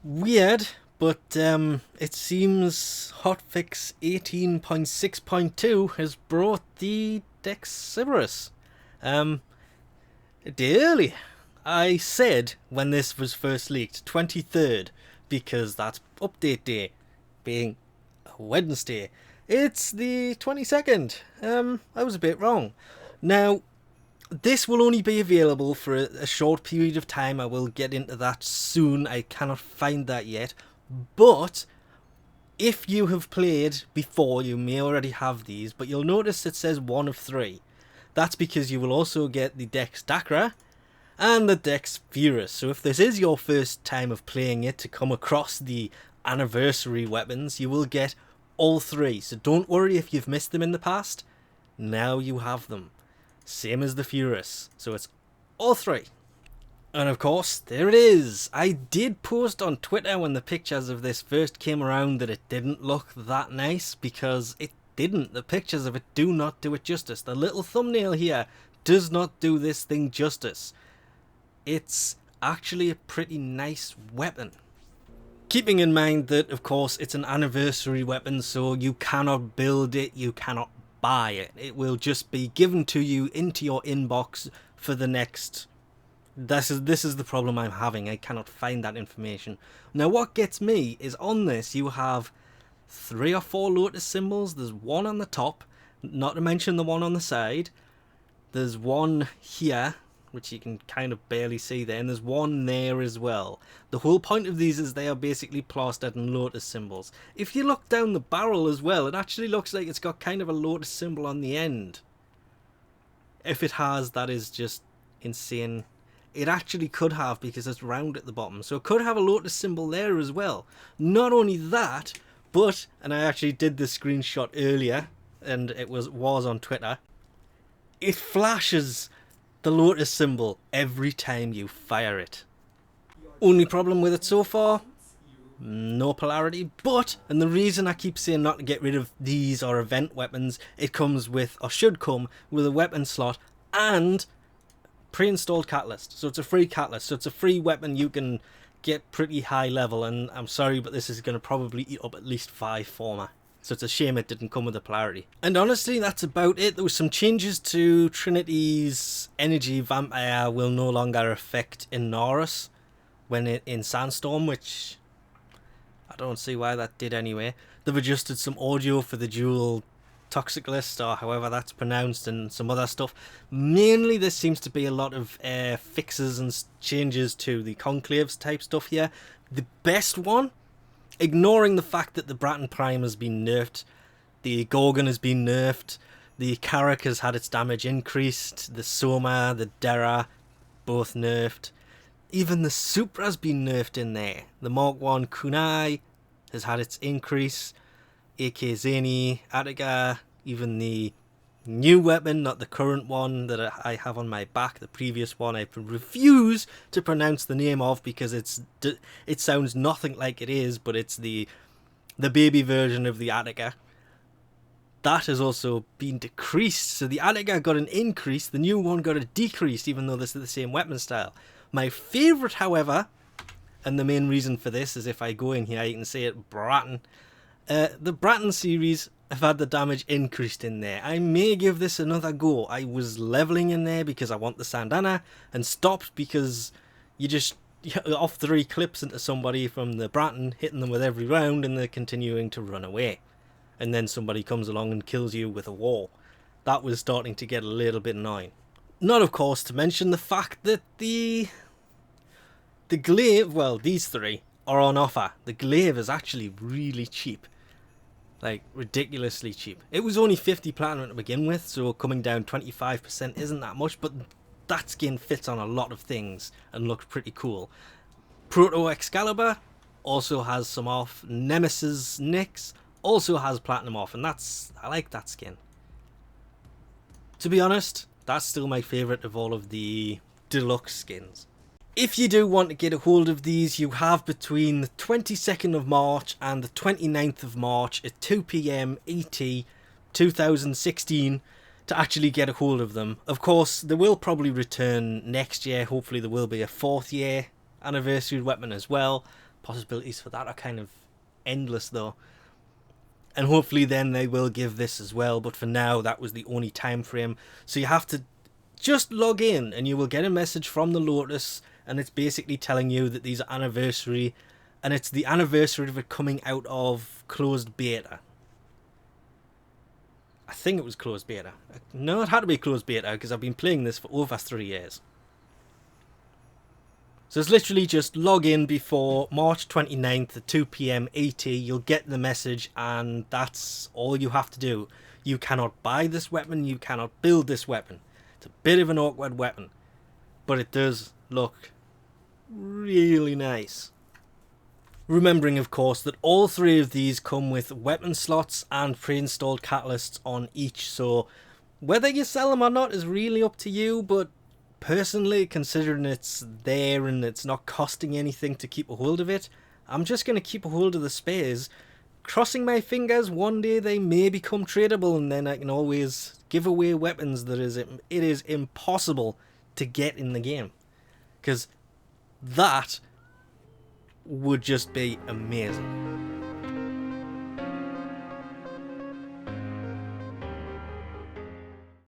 Weird, but it seems Hotfix 18.6.2 has brought the Dex Sybaris. A day early. I said when this was first leaked, 23rd, because that's update day, being a Wednesday. It's the 22nd. I was a bit wrong. Now, this will only be available for a short period of time. I will get into that soon. I cannot find that yet. But if you have played before, you may already have these, but you'll notice it says 1 of 3. That's because you will also get the Dex Dakra and the Dex Furis. So if this is your first time of playing it to come across the anniversary weapons, you will get all 3. So don't worry if you've missed them in the past. Now you have them. Same as the Furis. So it's all 3. And of course, there it is. I did post on Twitter when the pictures of this first came around that it didn't look that nice, because it didn't. The pictures of it do not do it justice. The little thumbnail here does not do this thing justice. It's actually a pretty nice weapon. Keeping in mind that, of course, it's an anniversary weapon, so you cannot build it, you cannot buy it. It will just be given to you into your inbox for the next... This is the problem I'm having. I cannot find that information. Now, what gets me is on this you have 3 or 4 Lotus symbols. There's one on the top, not to mention the one on the side. There's one here, which you can kind of barely see there, and there's one there as well. The whole point of these is they are basically plastered in Lotus symbols. If you look down the barrel as well, it actually looks like it's got kind of a Lotus symbol on the end. If it has, that is just insane. It actually could have, because it's round at the bottom, so it could have a Lotus symbol there as well. Not only that, but, and I actually did this screenshot earlier, and it was on Twitter, it flashes the Lotus symbol every time you fire it. Only problem with it so far? No polarity, but, and the reason I keep saying not to get rid of these or event weapons, it comes with, or should come, with a weapon slot and pre-installed catalyst. So it's a free catalyst, so it's a free weapon. You can get pretty high level, and I'm sorry, but this is going to probably eat up at least 5 for me. So it's a shame it didn't come with the polarity. And honestly, that's about it. There was some changes to Trinity's energy vampire will no longer affect Inaris when in Sandstorm, which I don't see why that did anyway. They've adjusted some audio for the dual toxic list, or however that's pronounced, and some other stuff. Mainly this seems to be a lot of fixes and changes to the conclaves type stuff here. The best one, ignoring the fact that the Bratton Prime has been nerfed, the Gorgon has been nerfed, the Carrack has had its damage increased, the Soma, the Dera, both nerfed. Even the Supra has been nerfed in there. The Mark 1 Kunai has had its increase. AK Zany, Attica, even the new weapon, not the current one that I have on my back, the previous one I refuse to pronounce the name of because it sounds nothing like it is, but it's the baby version of the Attica. That has also been decreased, so the Attica got an increase, the new one got a decrease, even though this is the same weapon style. My favourite, however, and the main reason for this is if I go in here you can see it, Bratton. The Bratton series have had the damage increased in there. I may give this another go. I was leveling in there because I want the Sandana, and stopped because you just off 3 clips into somebody from the Bratton, hitting them with every round, and they're continuing to run away. And then somebody comes along and kills you with a wall. That was starting to get a little bit annoying. Not, of course, to mention the fact that the glaive, well, these 3 are on offer. The glaive is actually really cheap. Like, ridiculously cheap. It was only 50 platinum to begin with, so coming down 25% isn't that much, but that skin fits on a lot of things and looks pretty cool. Proto Excalibur also has some off. Nemesis Nyx also has platinum off, and I like that skin. To be honest, that's still my favourite of all of the deluxe skins. If you do want to get a hold of these, you have between the 22nd of March and the 29th of March at 2 PM ET 2016 to actually get a hold of them. Of course, they will probably return next year. Hopefully there will be a 4th year anniversary weapon as well. possibilities for that are kind of endless though. And hopefully then they will give this as well, but for now that was the only time frame. So you have to just log in and you will get a message from the Lotus, and it's basically telling you that these are anniversary, and it's the anniversary of it coming out of closed beta. I think it was closed beta. No, it had to be closed beta because I've been playing this for over 3 years. So it's literally just log in before March 29th at 2 PM ET. You'll get the message, and that's all you have to do. You cannot buy this weapon. You cannot build this weapon. It's a bit of an awkward weapon, but it does look really nice. Remembering, of course, that all 3 of these come with weapon slots and pre-installed catalysts on each, so whether you sell them or not is really up to you, but personally, considering it's there and it's not costing anything to keep a hold of it, I'm just going to keep a hold of the spares, crossing my fingers one day they may become tradable, and then I can always give away weapons that it is impossible to get in the game. Because that would just be amazing.